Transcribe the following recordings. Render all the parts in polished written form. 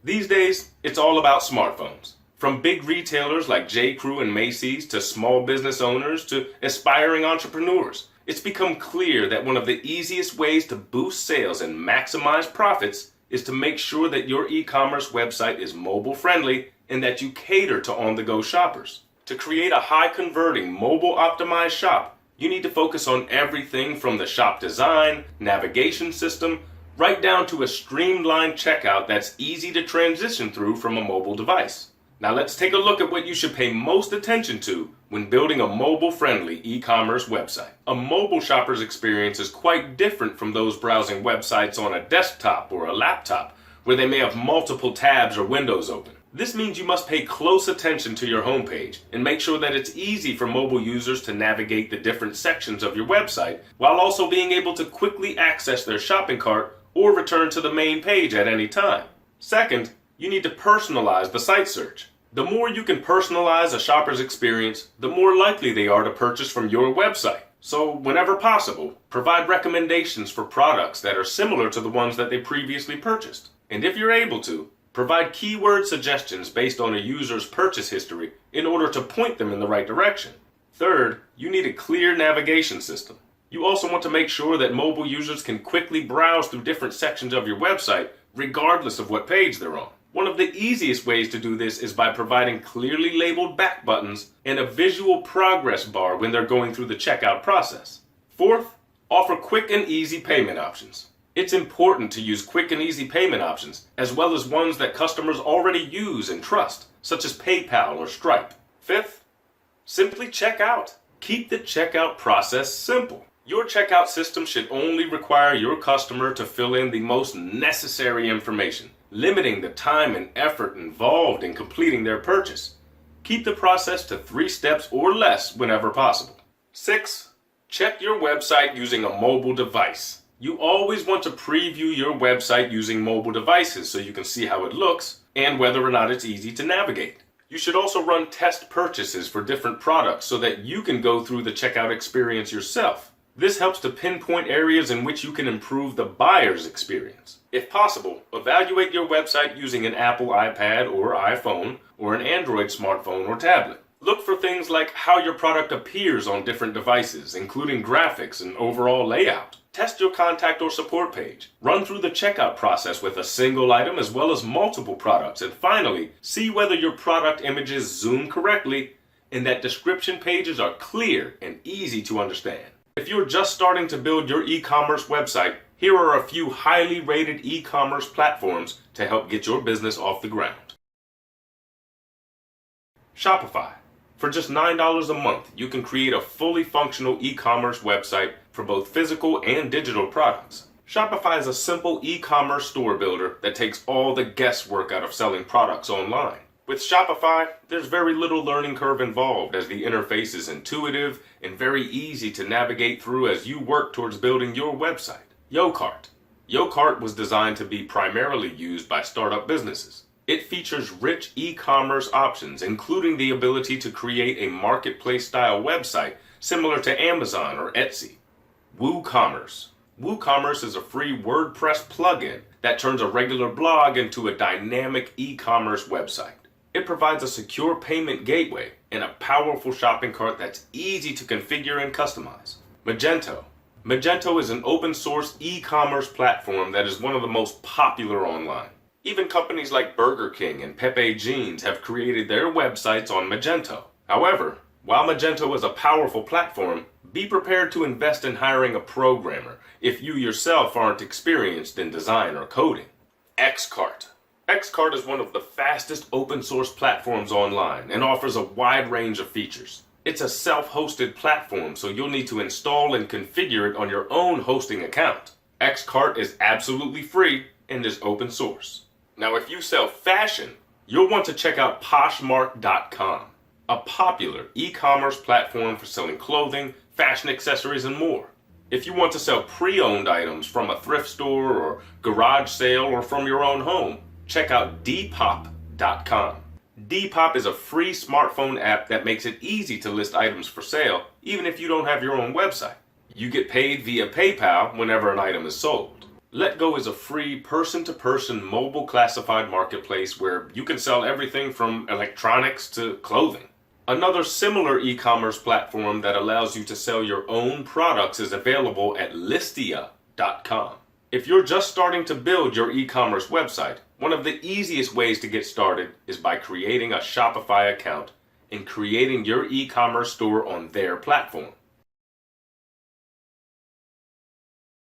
These days, it's all about smartphones. From big retailers like J.Crew and Macy's to small business owners to aspiring entrepreneurs, it's become clear that one of the easiest ways to boost sales and maximize profits is to make sure that your e-commerce website is mobile friendly and that you cater to on-the-go shoppers. To create a high-converting, mobile-optimized shop, you need to focus on everything from the shop design, navigation system, right down to a streamlined checkout that's easy to transition through from a mobile device. Now let's take a look at what you should pay most attention to when building a mobile-friendly e-commerce website. A mobile shopper's experience is quite different from those browsing websites on a desktop or a laptop, where they may have multiple tabs or windows open. This means you must pay close attention to your homepage and make sure that it's easy for mobile users to navigate the different sections of your website, while also being able to quickly access their shopping cart or return to the main page at any time. Second, you need to personalize the site search. The more you can personalize a shopper's experience, the more likely they are to purchase from your website. So, whenever possible, provide recommendations for products that are similar to the ones that they previously purchased. And if you're able to, provide keyword suggestions based on a user's purchase history in order to point them in the right direction. Third, you need a clear navigation system. You also want to make sure that mobile users can quickly browse through different sections of your website, regardless of what page they're on. One of the easiest ways to do this is by providing clearly labeled back buttons and a visual progress bar when they're going through the checkout process. Fourth, offer quick and easy payment options. It's important to use quick and easy payment options, as well as ones that customers already use and trust, such as PayPal or Stripe. Fifth, simply check out. Keep the checkout process simple. Your checkout system should only require your customer to fill in the most necessary information, limiting the time and effort involved in completing their purchase. Keep the process to 3 steps or less whenever possible. 6. Check your website using a mobile device. You always want to preview your website using mobile devices so you can see how it looks and whether or not it's easy to navigate. You should also run test purchases for different products so that you can go through the checkout experience yourself. This helps to pinpoint areas in which you can improve the buyer's experience. If possible, evaluate your website using an Apple iPad or iPhone or an Android smartphone or tablet. Look for things like how your product appears on different devices, including graphics and overall layout. Test your contact or support page. Run through the checkout process with a single item as well as multiple products. And finally, see whether your product images zoom correctly and that description pages are clear and easy to understand. If you're just starting to build your e-commerce website, here are a few highly rated e-commerce platforms to help get your business off the ground. Shopify. For just $9 a month, you can create a fully functional e-commerce website for both physical and digital products. Shopify is a simple e-commerce store builder that takes all the guesswork out of selling products online. With Shopify, there's very little learning curve involved, as the interface is intuitive and very easy to navigate through as you work towards building your website. YoCart. YoCart was designed to be primarily used by startup businesses. It features rich e-commerce options, including the ability to create a marketplace-style website similar to Amazon or Etsy. WooCommerce. WooCommerce is a free WordPress plugin that turns a regular blog into a dynamic e-commerce website. It provides a secure payment gateway and a powerful shopping cart that's easy to configure and customize. Magento. Magento is an open-source e-commerce platform that is one of the most popular online. Even companies like Burger King and Pepe Jeans have created their websites on Magento. However, while Magento is a powerful platform, be prepared to invest in hiring a programmer if you yourself aren't experienced in design or coding. Xcart. Xcart is one of the fastest open source platforms online and offers a wide range of features. It's a self-hosted platform, so you'll need to install and configure it on your own hosting account. Xcart is absolutely free and is open source. Now, if you sell fashion, you'll want to check out Poshmark.com, a popular e-commerce platform for selling clothing, fashion accessories, and more. If you want to sell pre-owned items from a thrift store or garage sale or from your own home, check out Depop.com. Depop is a free smartphone app that makes it easy to list items for sale, even if you don't have your own website. You get paid via PayPal whenever an item is sold. Letgo is a free person-to-person mobile classified marketplace where you can sell everything from electronics to clothing. Another similar e-commerce platform that allows you to sell your own products is available at listia.com. If you're just starting to build your e-commerce website, one of the easiest ways to get started is by creating a Shopify account and creating your e-commerce store on their platform.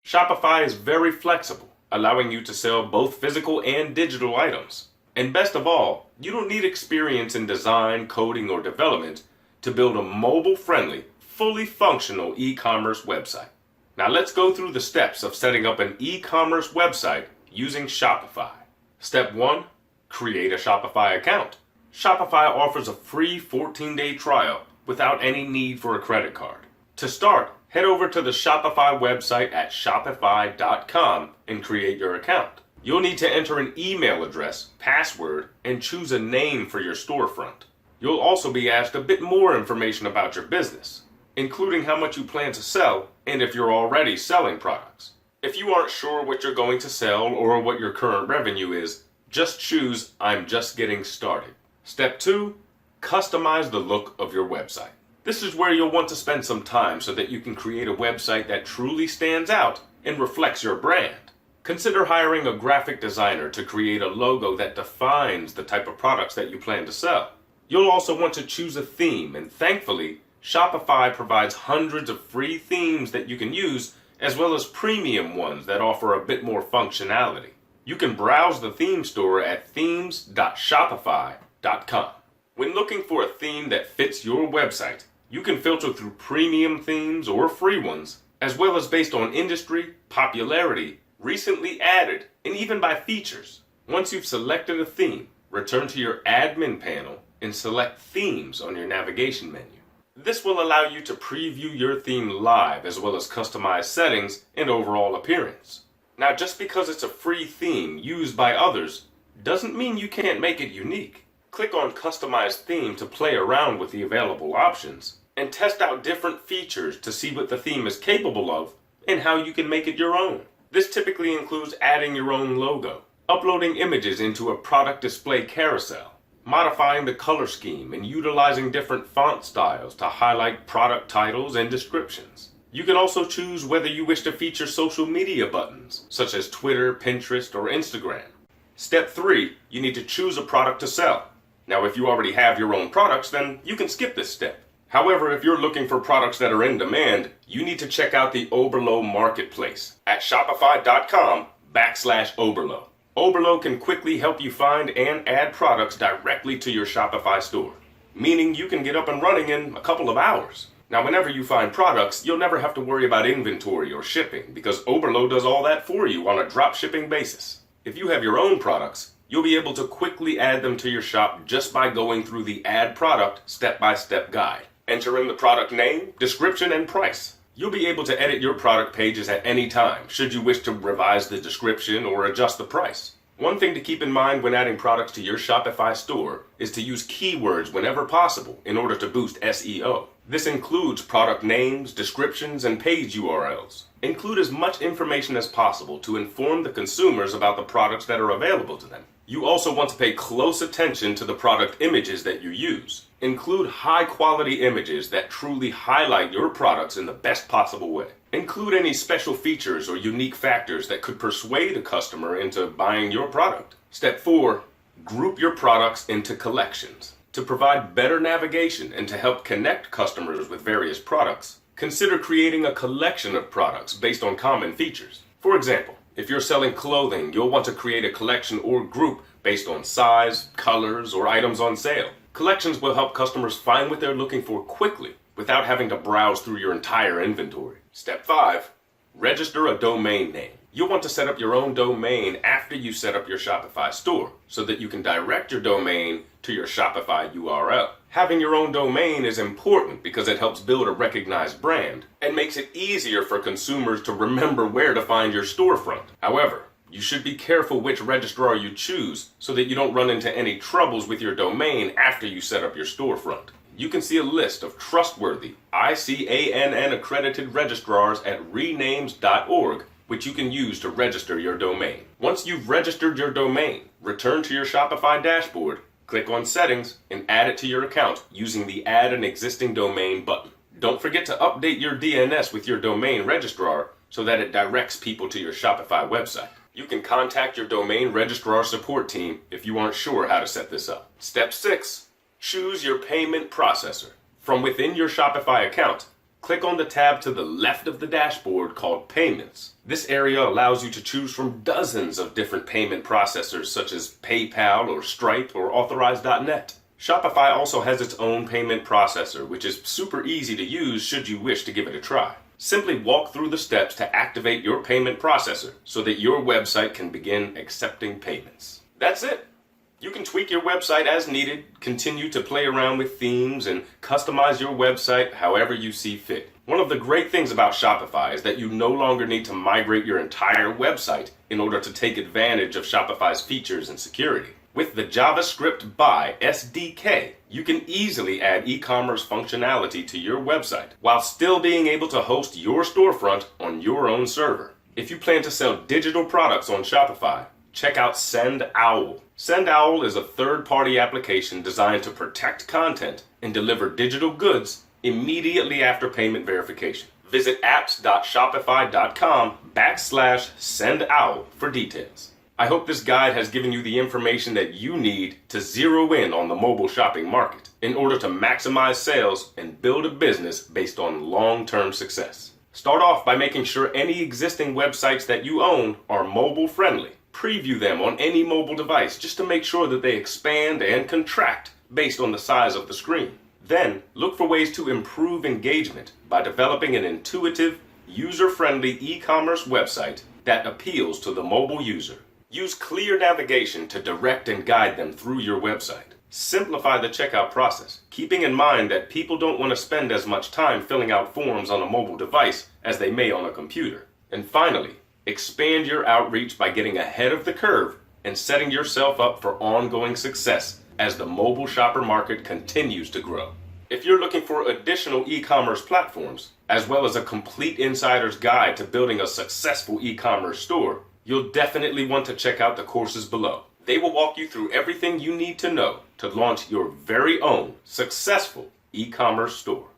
Shopify is very flexible, allowing you to sell both physical and digital items. And best of all, you don't need experience in design, coding, or development to build a mobile-friendly, fully functional e-commerce website. Now let's go through the steps of setting up an e-commerce website using Shopify. Step 1. Create a Shopify account. Shopify offers a free 14-day trial without any need for a credit card. To start, head over to the Shopify website at shopify.com and create your account. You'll need to enter an email address, password, and choose a name for your storefront. You'll also be asked a bit more information about your business, including how much you plan to sell and if you're already selling products. If you aren't sure what you're going to sell or what your current revenue is, just choose I'm just getting started. Step 2. Customize the look of your website. This is where you'll want to spend some time so that you can create a website that truly stands out and reflects your brand. Consider hiring a graphic designer to create a logo that defines the type of products that you plan to sell. You'll also want to choose a theme, and thankfully, Shopify provides hundreds of free themes that you can use, as well as premium ones that offer a bit more functionality. You can browse the theme store at themes.shopify.com. When looking for a theme that fits your website, you can filter through premium themes or free ones, as well as based on industry, popularity, recently added, and even by features. Once you've selected a theme, return to your admin panel and select Themes on your navigation menu. This will allow you to preview your theme live as well as customize settings and overall appearance. Now, just because it's a free theme used by others doesn't mean you can't make it unique. Click on Customize Theme to play around with the available options and test out different features to see what the theme is capable of and how you can make it your own. This typically includes adding your own logo, uploading images into a product display carousel, modifying the color scheme, and utilizing different font styles to highlight product titles and descriptions. You can also choose whether you wish to feature social media buttons, such as Twitter, Pinterest, or Instagram. Step 3, you need to choose a product to sell. Now, if you already have your own products, then you can skip this step. However, if you're looking for products that are in demand, you need to check out the Oberlo Marketplace at shopify.com/Oberlo. Oberlo can quickly help you find and add products directly to your Shopify store, meaning you can get up and running in a couple of hours. Now, whenever you find products, you'll never have to worry about inventory or shipping because Oberlo does all that for you on a drop shipping basis. If you have your own products, you'll be able to quickly add them to your shop just by going through the Add Product step-by-step guide. Enter in the product name, description, and price. You'll be able to edit your product pages at any time, should you wish to revise the description or adjust the price. One thing to keep in mind when adding products to your Shopify store is to use keywords whenever possible in order to boost SEO. This includes product names, descriptions, and page URLs. Include as much information as possible to inform the consumers about the products that are available to them. You also want to pay close attention to the product images that you use. Include high-quality images that truly highlight your products in the best possible way. Include any special features or unique factors that could persuade a customer into buying your product. Step 4, group your products into collections. To provide better navigation and to help connect customers with various products, consider creating a collection of products based on common features. For example, if you're selling clothing, you'll want to create a collection or group based on size, colors, or items on sale. Collections will help customers find what they're looking for quickly without having to browse through your entire inventory. Step 5, register a domain name. You'll want to set up your own domain after you set up your Shopify store so that you can direct your domain to your Shopify URL. Having your own domain is important because it helps build a recognized brand and makes it easier for consumers to remember where to find your storefront. However, you should be careful which registrar you choose so that you don't run into any troubles with your domain after you set up your storefront. You can see a list of trustworthy ICANN accredited registrars at renames.org which you can use to register your domain. Once you've registered your domain, return to your Shopify dashboard, click on Settings, and add it to your account using the Add an Existing Domain button. Don't forget to update your DNS with your domain registrar so that it directs people to your Shopify website. You can contact your domain registrar support team if you aren't sure how to set this up. Step 6. Choose your payment processor. From within your Shopify account, click on the tab to the left of the dashboard called Payments. This area allows you to choose from dozens of different payment processors such as PayPal or Stripe or Authorize.net. Shopify also has its own payment processor, which is super easy to use should you wish to give it a try. Simply walk through the steps to activate your payment processor so that your website can begin accepting payments. That's it. You can tweak your website as needed, continue to play around with themes, and customize your website however you see fit. One of the great things about Shopify is that you no longer need to migrate your entire website in order to take advantage of Shopify's features and security. With the JavaScript Buy SDK, you can easily add e-commerce functionality to your website while still being able to host your storefront on your own server. If you plan to sell digital products on Shopify, check out SendOwl. SendOwl is a third-party application designed to protect content and deliver digital goods immediately after payment verification. Visit apps.shopify.com/SendOwl for details. I hope this guide has given you the information that you need to zero in on the mobile shopping market in order to maximize sales and build a business based on long-term success. Start off by making sure any existing websites that you own are mobile friendly. Preview them on any mobile device just to make sure that they expand and contract based on the size of the screen. Then, look for ways to improve engagement by developing an intuitive, user-friendly e-commerce website that appeals to the mobile user. Use clear navigation to direct and guide them through your website. Simplify the checkout process, keeping in mind that people don't want to spend as much time filling out forms on a mobile device as they may on a computer. And finally, expand your outreach by getting ahead of the curve and setting yourself up for ongoing success as the mobile shopper market continues to grow. If you're looking for additional e-commerce platforms, as well as a complete insider's guide to building a successful e-commerce store, you'll definitely want to check out the courses below. They will walk you through everything you need to know to launch your very own successful e-commerce store.